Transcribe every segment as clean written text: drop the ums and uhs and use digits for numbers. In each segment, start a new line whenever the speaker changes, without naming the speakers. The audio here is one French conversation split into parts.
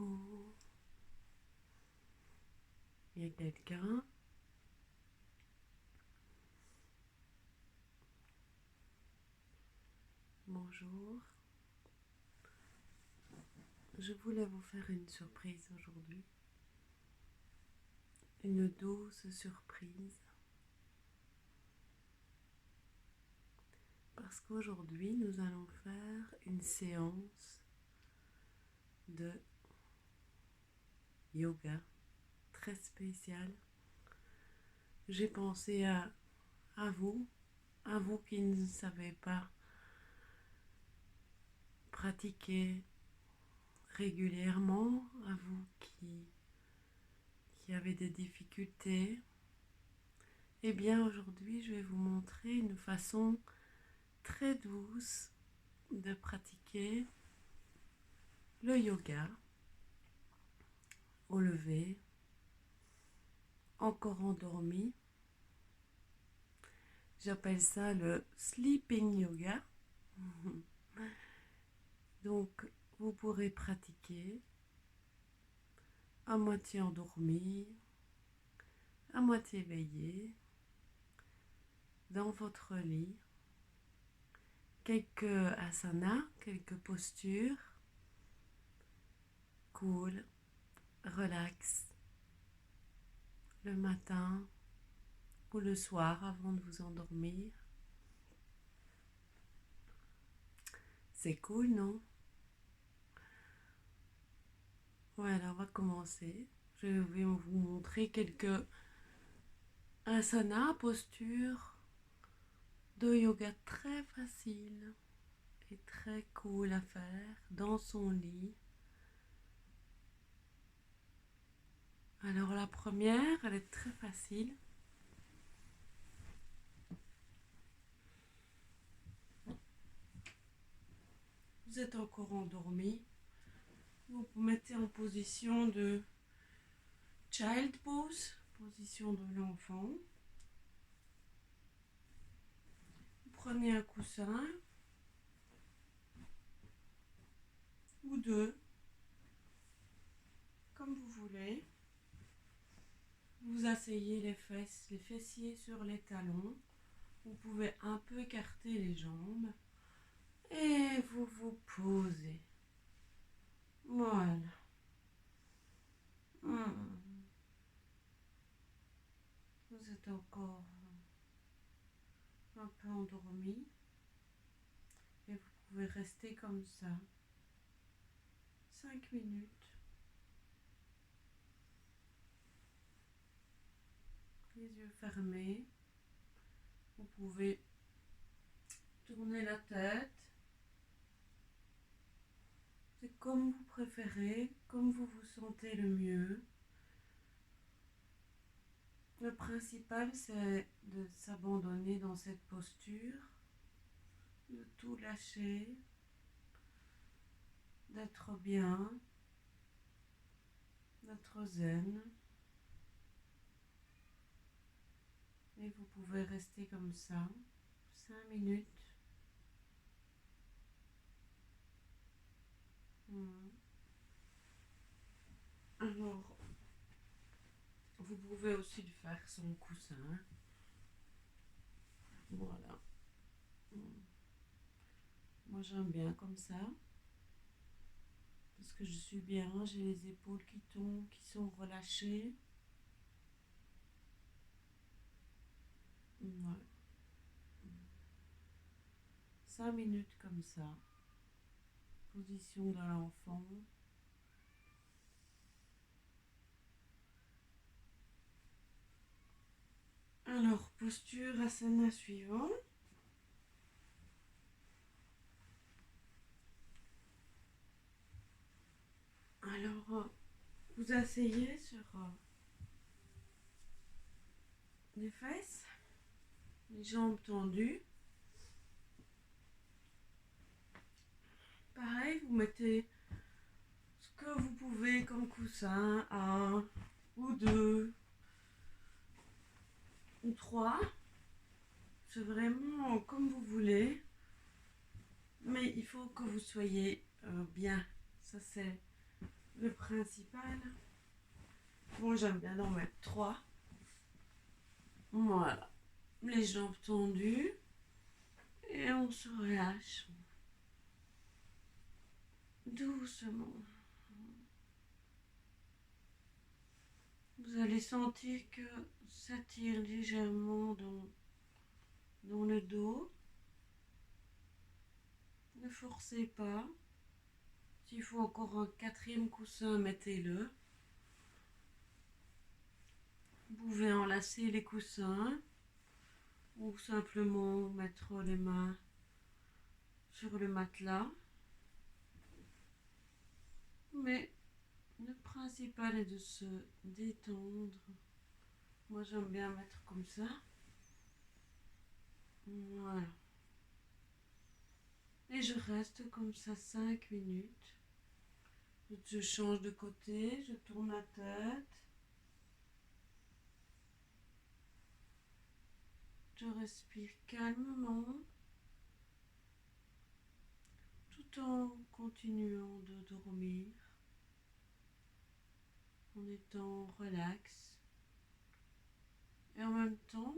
Coucou, il y a quelqu'un? Bonjour, je voulais vous faire une surprise aujourd'hui, une douce surprise, parce qu'aujourd'hui nous allons faire une séance de yoga très spéciale. J'ai pensé à vous qui ne savez pas pratiquer régulièrement, à vous qui avez des difficultés. Eh bien aujourd'hui je vais vous montrer une façon très douce de pratiquer le yoga au lever, encore endormi. J'appelle ça le sleeping yoga. Donc vous pourrez pratiquer à moitié endormi, à moitié éveillé, dans votre lit. Quelques asanas, quelques postures, cool, relax, le matin ou le soir avant de vous endormir. C'est cool, non? Voilà, on va commencer. Je vais vous montrer quelques asanas, postures de yoga très facile et très cool à faire dans son lit. Alors la première, elle est très facile. Vous êtes encore endormi. Vous vous mettez en position de child pose, position de l'enfant. Vous prenez un coussin ou deux, comme vous voulez. Vous asseyez les fesses, les fessiers sur les talons. Vous pouvez un peu écarter les jambes et vous vous posez. Voilà. Vous êtes encore un peu endormi et vous pouvez rester comme ça 5 minutes. Les yeux fermés. Vous pouvez tourner la tête. C'est comme vous préférez, comme vous vous sentez le mieux. Le principal, c'est de s'abandonner dans cette posture, de tout lâcher, d'être bien, d'être zen. Et vous pouvez rester comme ça 5 minutes. Alors, vous pouvez aussi le faire sans coussin. Voilà. Moi, j'aime bien comme ça. Parce que je suis bien, j'ai les épaules qui tombent, qui sont relâchées. Ouais. 5 minutes comme ça. Position de l'enfant. Alors, posture asana suivant. Alors, vous asseyez sur les fesses, les jambes tendues. Pareil, vous mettez ce que vous pouvez comme coussin, 1 ou 2 ou 3. C'est vraiment comme vous voulez. Mais il faut que vous soyez bien. Ça, c'est le principal. Moi, j'aime bien en mettre 3. Voilà. Les jambes tendues. Et on se relâche. Doucement. Vous allez sentir que ça tire légèrement dans le dos. Ne forcez pas. S'il faut encore un 4e coussin, mettez-le. Vous pouvez enlacer les coussins ou simplement mettre les mains sur le matelas. Mais le principal est de se détendre. Moi, j'aime bien mettre comme ça. Voilà. Et je reste comme ça 5 minutes. Je change de côté, je tourne la tête. Je respire calmement tout en continuant de dormir, en étant relax et en même temps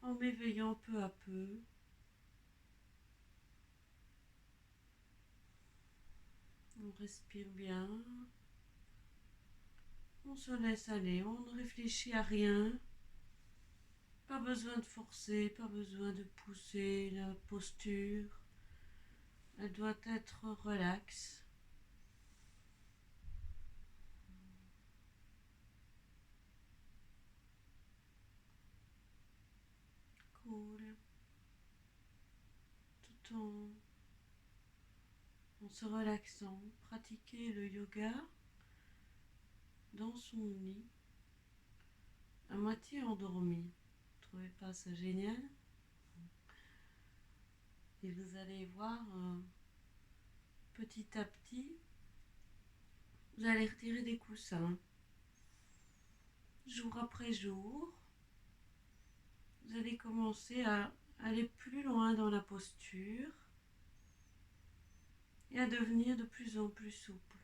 en m'éveillant peu à peu. On respire bien, on se laisse aller, on ne réfléchit à rien. Pas besoin de forcer, pas besoin de pousser la posture. Elle doit être relaxe. Cool. Tout en se relaxant, pratiquer le yoga dans son lit, à moitié endormi. Vous trouvez pas ça génial? Et vous allez voir, petit à petit, vous allez retirer des coussins. Jour après jour, vous allez commencer à aller plus loin dans la posture et à devenir de plus en plus souple.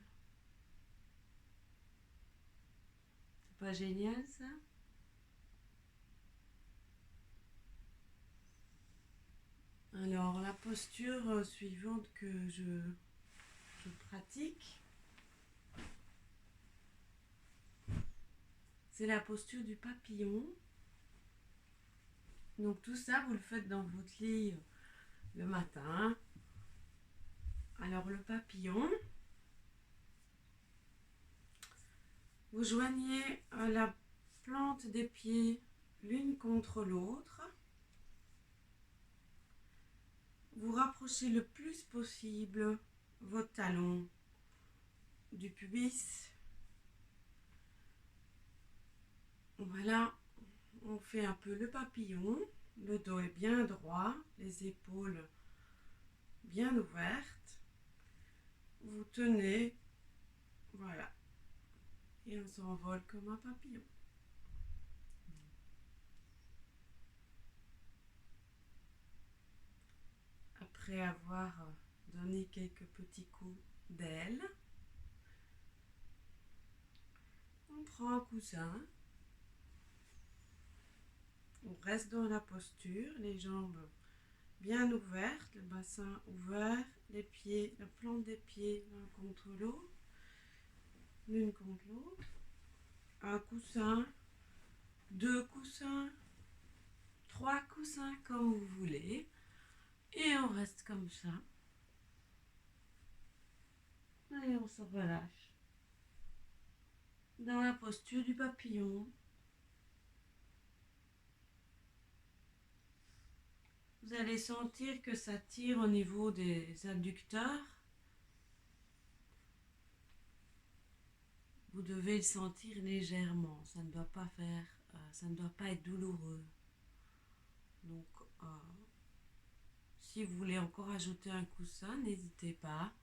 C'est pas génial ça? Alors la posture suivante que je pratique, c'est la posture du papillon. Donc tout ça, vous le faites dans votre lit le matin. Alors le papillon, vous joignez la plante des pieds l'une contre l'autre. Vous rapprochez le plus possible vos talons du pubis. Voilà, on fait un peu le papillon. Le dos est bien droit, les épaules bien ouvertes. Vous tenez, voilà, et on s'envole comme un papillon. Après avoir donné quelques petits coups d'aile, on prend un coussin, on reste dans la posture, les jambes bien ouvertes, le bassin ouvert, les pieds, la plante des pieds l'un contre l'autre, l'une contre l'autre, un coussin, 2 coussins, 3 coussins comme vous voulez, et on reste comme ça. Et on se relâche dans la posture du papillon. Vous allez sentir que ça tire au niveau des adducteurs. Vous devez le sentir légèrement. Ça ne doit pas être douloureux. Donc, si vous voulez encore ajouter un coussin, n'hésitez pas.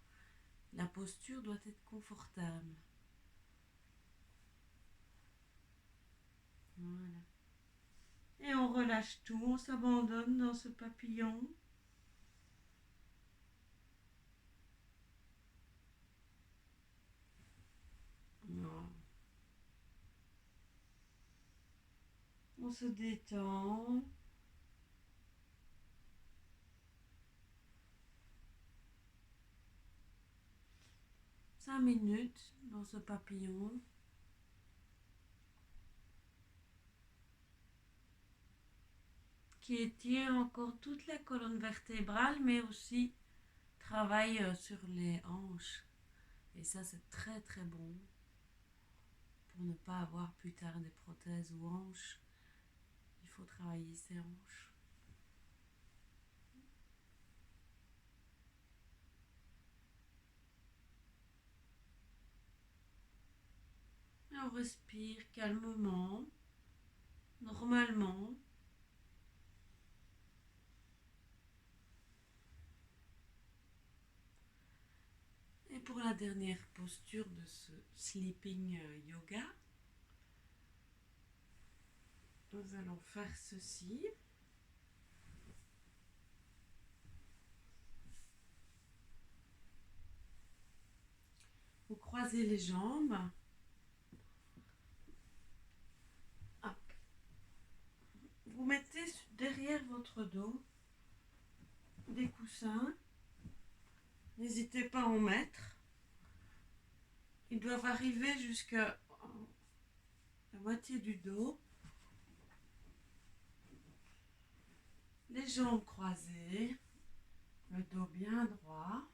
La posture doit être confortable. Voilà. Et on relâche tout, on s'abandonne dans ce papillon. On se détend. Cinq minutes dans ce papillon. Qui étire encore toute la colonne vertébrale, mais aussi travaille sur les hanches. Et ça, c'est très très bon pour ne pas avoir plus tard des prothèses ou hanches. Il faut travailler ses hanches. Et on respire calmement, normalement. Et pour la dernière posture de ce sleeping yoga, nous allons faire ceci. Vous croisez les jambes. Hop. Vous mettez derrière votre dos des coussins. N'hésitez pas à en mettre. Ils doivent arriver jusqu'à la moitié du dos. Les jambes croisées. Le dos bien droit.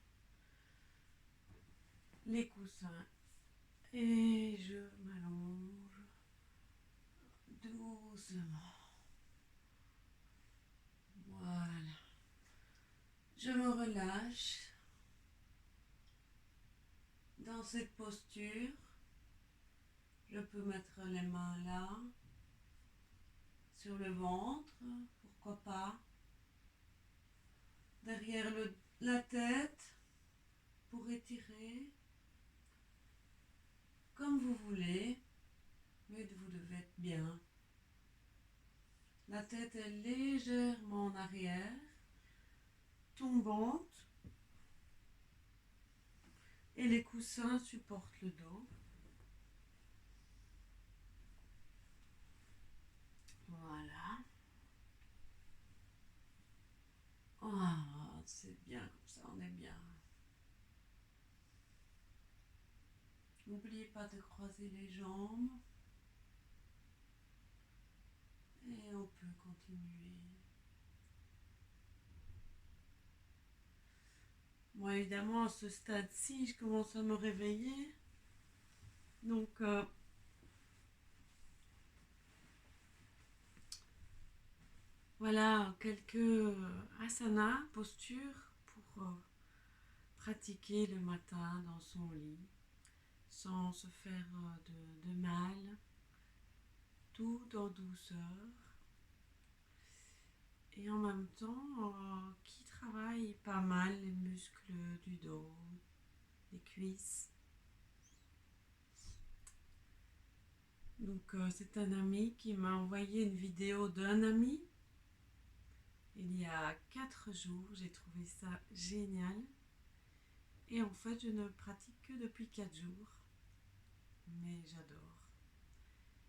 Les coussins. Et je m'allonge doucement. Voilà. Je me relâche dans cette posture. Je peux mettre les mains là, sur le ventre, pourquoi pas, derrière la tête, pour étirer, comme vous voulez, mais vous devez être bien. La tête est légèrement en arrière, tombante, et les coussins supportent le dos. Voilà. Oh, c'est bien comme ça, on est bien. N'oubliez pas de croiser les jambes. Et on peut continuer. Moi, évidemment, à ce stade-ci, je commence à me réveiller. Donc, voilà, quelques asanas, postures pour pratiquer le matin dans son lit, sans se faire de mal, tout en douceur. Et en même temps, qui travaille pas mal les muscles du dos, des cuisses. Donc c'est un ami qui m'a envoyé une vidéo d'un ami il y a 4 jours. J'ai trouvé ça génial. Et en fait, je ne pratique que depuis 4 jours. Mais j'adore.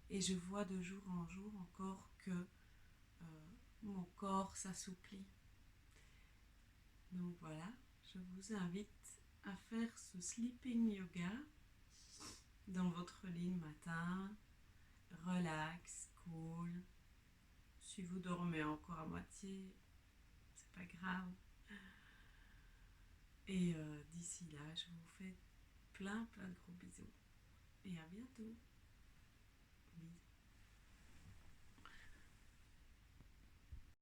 Et je vois de jour en jour encore que mon corps s'assouplit. Donc voilà, je vous invite à faire ce sleeping yoga dans votre lit le matin, relax, cool. Si vous dormez encore à moitié, c'est pas grave. Et d'ici là, je vous fais plein de gros bisous. Et à bientôt.